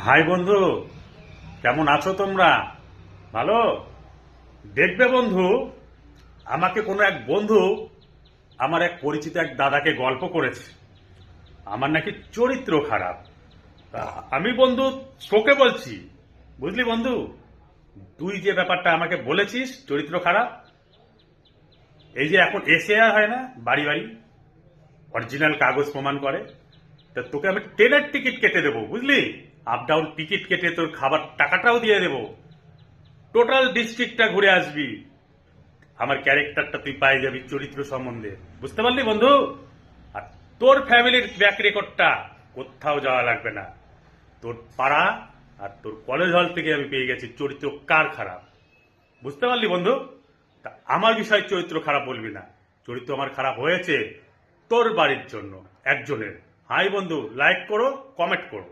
High বন্ধু, কেমন আছো তোমরা? ভালো? দেখবে বন্ধু, আমাকে কোনো এক বন্ধু আমার এক পরিচিত এক দাদাকে গল্প করেছে আমার নাকি চরিত্র খারাপ। তা আমি বন্ধু তোকে বলছি, বুঝলি বন্ধু, তুই যে ব্যাপারটা আমাকে বলেছিস চরিত্র খারাপ, এই যে এখন এসএআর হয় না বাড়ি বাড়ি, অরিজিনাল কাগজ প্রমাণ করে, তা তোকে আমি ট্রেনের টিকিট কেটে দেবো, বুঝলি? আপ ডাউন টিকিট কেটে তোর খাবার টাকাটাও দিয়ে দেবো, টোটাল ডিস্ট্রিক্টটা ঘুরে আসবি, আমার ক্যারেক্টারটা তুই পাই যাবি চরিত্র সম্বন্ধে, বুঝতে পারলি বন্ধু? আর তোর ফ্যামিলির ব্যাক রেকর্ডটা কোথাও যাওয়া লাগবে না, তোর পাড়া আর তোর কলেজ হল থেকে আমি পেয়ে গেছি চরিত্র কার খারাপ, বুঝতে পারলি বন্ধু? তা আমার বিষয়ে চরিত্র খারাপ বলবি না, চরিত্র আমার খারাপ হয়েছে তোর বাড়ির জন্য একজনের। হাই বন্ধু, লাইক করো, কমেন্ট করো।